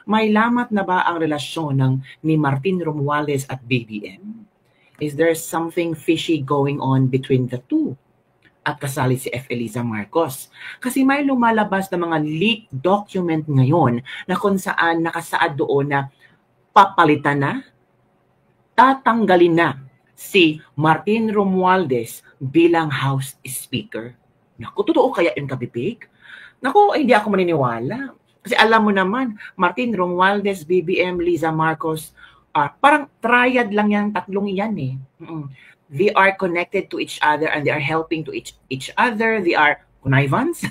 may lamat na ba ang relasyon ni Martin Romualdez at BBM? Is there something fishy going on between the two? At kasali si F. Eliza Marcos. Kasi may lumalabas na mga leaked document ngayon na kung saan nakasaad doon na papalitan na, tatanggalin na si Martin Romualdez bilang House Speaker. Naku, totoo kaya yung kabibig? Naku, hindi ako maniniwala. Kasi alam mo naman, Martin Romualdez, BBM, Liza Marcos, parang triad lang yan, tatlong yan eh. They are connected to each other and they are helping to each other. They are connivance.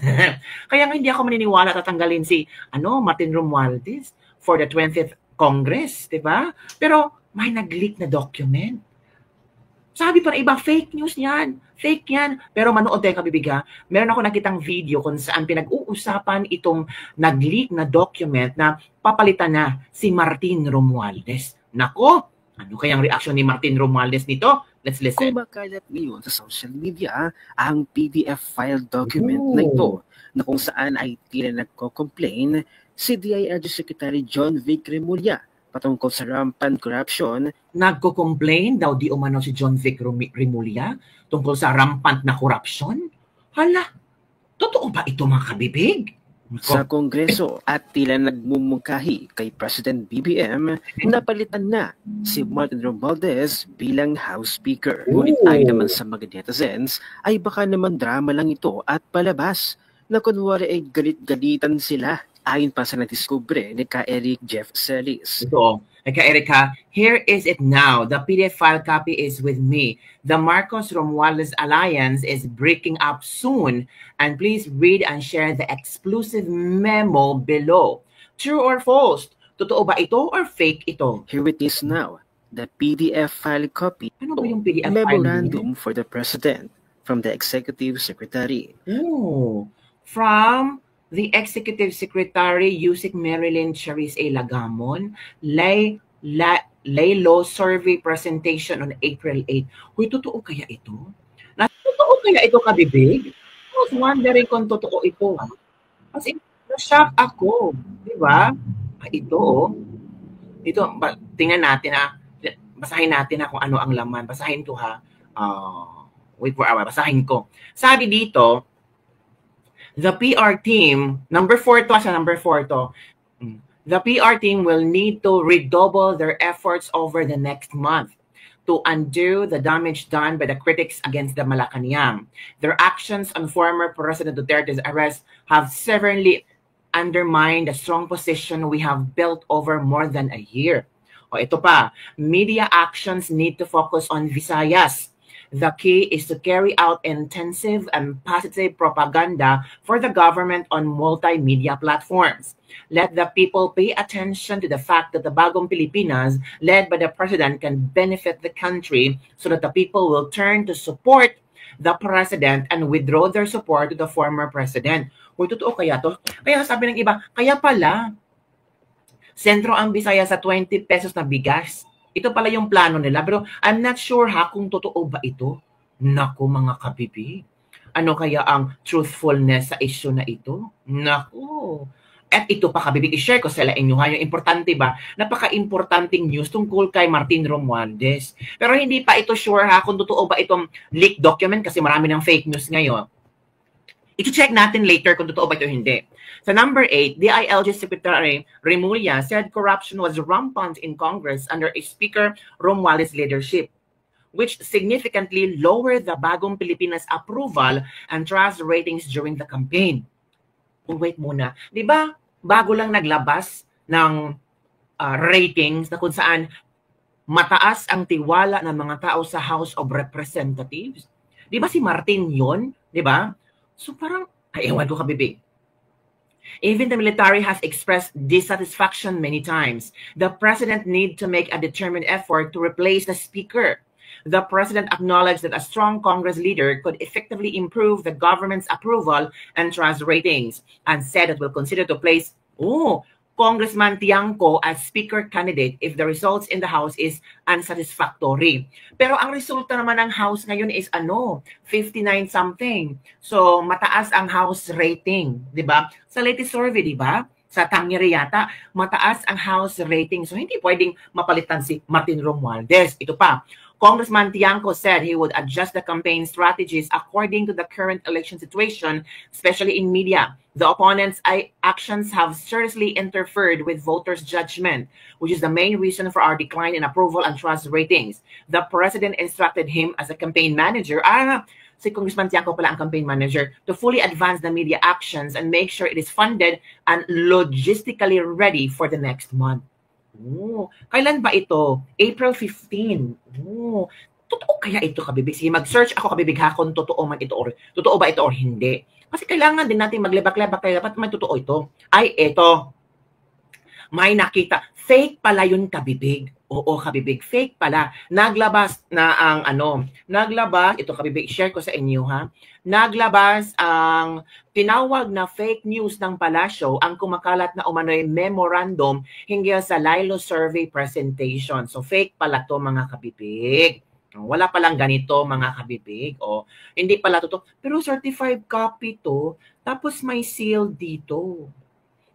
Kaya nga hindi ako maniniwala tatanggalin si Martin Romualdez for the 20th Congress, di ba? Pero may nag-leak na document. Sabi pa na iba, fake news yan. Fake yan. Pero manood tayo kabibiga, meron ako nakitang video kung saan pinag-uusapan itong nag-leak na document na papalitan na si Martin Romualdez. Nako, ano kayang reaction ni Martin Romualdez nito? Let's listen. Kumakalat ngayon sa social media ang PDF file document na ito na kung saan ay tila nagko-complain si DILG Secretary John Vic Remulla patungkol sa rampant corruption. Nagko-complain daw di umano si John Vic Remulla tungkol sa rampant na corruption? Hala, totoo ba ito mga kabibig? Sa Kongreso at tila nagmumungkahi kay President BBM na palitan na si Martin Romualdez bilang House Speaker. Ngunit ayon naman sa mga netizens ay baka naman drama lang ito at palabas na kunwari ay galit-galitan sila ayon pa sa nadiskubre ni Ka-Eric Jeff Celis. Ito, Ka-Erica, here is it now. The PDF file copy is with me. The Marcos-Romualdez alliance is breaking up soon. And please read and share the exclusive memo below. True or false? Totoo ba ito or fake ito? Here it is now. The PDF file copy. Ano ba yung PDF memorandum for the President from the Executive Secretary. Oh, from the Executive Secretary, Yusik Marilyn Charis A. Lagamon, Lay Law Survey Presentation on April 8. Huy, totoo kaya ito? Totoo kaya ito, kabibig? I was wondering kung totoo ito. Kasi na-shock ako. Di ba? Ito, tingnan natin basahin natin kung ano ang laman. Basahin to ha. Wait for a while. Basahin ko. Sabi dito, the PR team, number 4 to. The PR team will need to redouble their efforts over the next month to undo the damage done by the critics against the Malacanang. Their actions on former President Duterte's arrest have severely undermined the strong position we have built over more than a year. O ito pa, media actions need to focus on Visayas. The key is to carry out intensive and positive propaganda for the government on multimedia platforms. Let the people pay attention to the fact that the Bagong Pilipinas, led by the President, can benefit the country so that the people will turn to support the President and withdraw their support to the former President. Uy, totoo kaya to? Kaya sabi ng iba, kaya pala, sentro ang Bisaya sa 20 pesos na bigas. Ito pala yung plano nila. Pero I'm not sure kung totoo ba ito. Naku mga kabibig. Ano kaya ang truthfulness sa issue na ito? Naku. At ito pa kabibig, i-share ko sa inyo yung importante ba? Napaka-importanting news tungkol kay Martin Romualdez. Pero hindi pa ito sure kung totoo ba itong leaked document kasi marami ng fake news ngayon. I-check natin later kung totoo ba ito hindi. So number 8, DILG Secretary Remulla said corruption was rampant in Congress under Speaker Romualdez's leadership, which significantly lowered the Bagong Pilipinas approval and trust ratings during the campaign. Wait muna. Di ba bago lang naglabas ng ratings na kung saan mataas ang tiwala ng mga tao sa House of Representatives? Di ba si Martin yon? Di ba? So parang, ewan ko kabibig. Even the military has expressed dissatisfaction many times. The president needs to make a determined effort to replace the speaker. The president acknowledged that a strong Congress leader could effectively improve the government's approval and trust ratings and said it will consider to place Congressman Tiangco as speaker candidate if the results in the House is unsatisfactory. Pero ang resulta naman ng House ngayon is 59 something. So mataas ang House rating, 'di ba? Sa latest survey, 'di ba? sa Tangere yata, mataas ang House rating. So hindi pwedeng mapalitan si Martin Romualdez. Ito pa, Congressman Tiangco said he would adjust the campaign strategies according to the current election situation, especially in media. The opponent's actions have seriously interfered with voters' judgment, which is the main reason for our decline in approval and trust ratings. The president instructed him as a campaign manager, si Congressman Tiangco pala ang campaign manager, to fully advance the media actions and make sure it is funded and logistically ready for the next month. Oh, kailan ba ito? April 15. Oh, totoo kaya ito, kabibig? Sige, mag-search ako, kabibig, ha, kung totoo man ito or totoo ba ito or hindi. Kasi kailangan din natin maglebak-lebak, kaya dapat may totoo ito. Ay, ito. May nakita. Fake pala yun, kabibig. Oo, kabibig. Fake pala. Naglabas na ang naglabas, ito kabibig, share ko sa inyo, ha. Naglabas ang tinawag na fake news ng palasyo ang kumakalat na umano'y memorandum hinggil sa Lilo survey presentation. So fake pala to, mga kabibig. Wala palang ganito, mga kabibig. O, hindi pala to. Pero certified copy to, tapos may seal dito.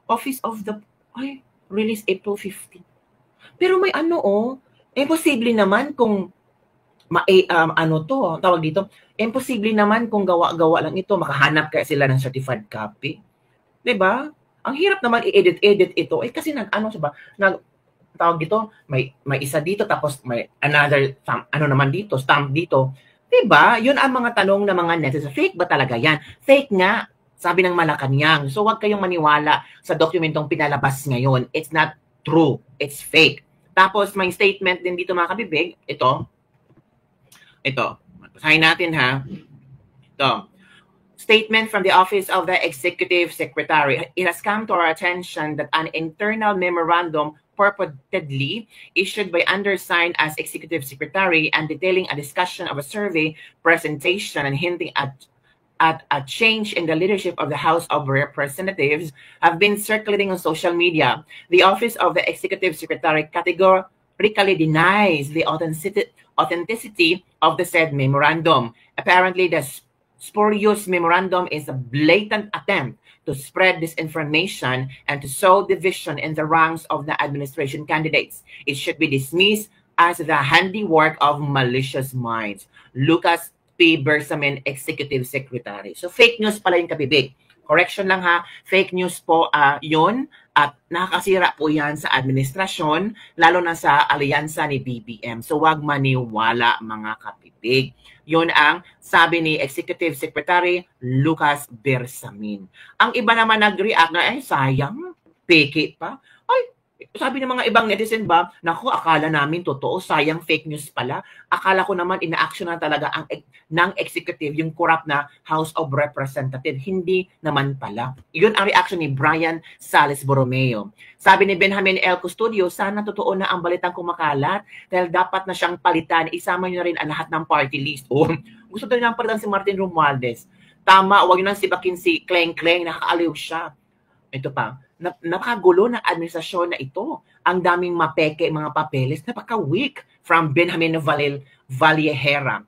Office of the, release April 15. Pero may imposible naman kung tawag dito, imposible naman kung gawa-gawa lang ito, makahanap kaya sila ng certified copy. 'Di ba? Ang hirap naman i-edit ito. Kasi tawag dito, may isa dito, tapos may another naman dito, stamp dito. 'Di ba? 'Yun ang mga tanong ng mga netizens. Fake ba talaga 'yan? Fake nga, sabi ng Malacanang. So wag kayong maniwala sa dokumentong pinalabas ngayon. It's not true. It's fake. Tapos may statement din dito, mga kabibig. Ito, basahin natin, ha. Ito. Statement from the Office of the Executive Secretary. It has come to our attention that an internal memorandum purportedly issued by undersigned as Executive Secretary and detailing a discussion of a survey presentation and hinting at a change in the leadership of the House of Representatives have been circulating on social media. The Office of the Executive Secretary categorically denies the authenticity of the said memorandum. Apparently, the spurious memorandum is a blatant attempt to spread disinformation and to sow division in the ranks of the administration candidates. It should be dismissed as the handiwork of malicious minds. Lucas P. Bersamin, Executive Secretary. So, fake news pala yung kabibig. Correction lang, ha. Fake news po yun. At nakakasira po yan sa administrasyon, lalo na sa alyansa ni BBM. So, wag maniwala, mga kabibig. Yun ang sabi ni Executive Secretary Lucas Bersamin. Ang iba naman nag-react na, sayang, peke pa. Sabi ng mga ibang netizen ba, naku, akala namin totoo, sayang, fake news pala. Akala ko naman ina-action na talaga ng executive, yung corrupt na House of Representatives. Hindi naman pala. Yun ang reaction ni Brian Sales Borromeo. Sabi ni Benjamin L. Custodio, sana totoo na ang balitang kumakalat dahil dapat na siyang palitan. Isama niyo na rin ang lahat ng party list. Gusto na nang palitan si Martin Romualdez. Tama, huwag nang sibakin si Kleng-Kleng, nakakaaliw siya. Ito pa, napakagulo ng administrasyon na ito. Ang daming mapeke, mga papeles, napaka-weak from Benjamin Vallejera.